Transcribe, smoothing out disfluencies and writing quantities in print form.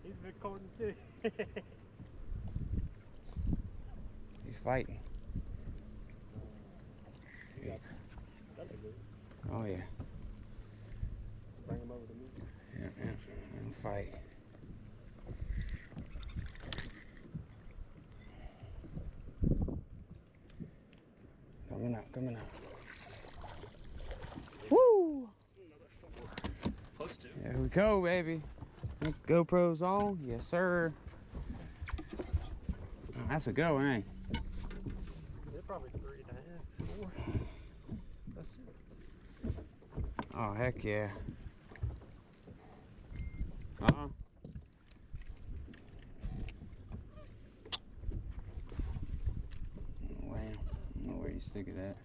He's recording too. He's fighting. Yeah, that's a good one. Oh yeah. Bring him over to me. Yeah. And fight. Coming out. Woo! Another 4. Close to. There we go, baby. GoPro's on. Yes, sir. Oh, that's a good one, ain't it? They're probably 3.5, 4. That's it. Oh, heck yeah. Uh-huh. Wow. I don't know where you stick it at.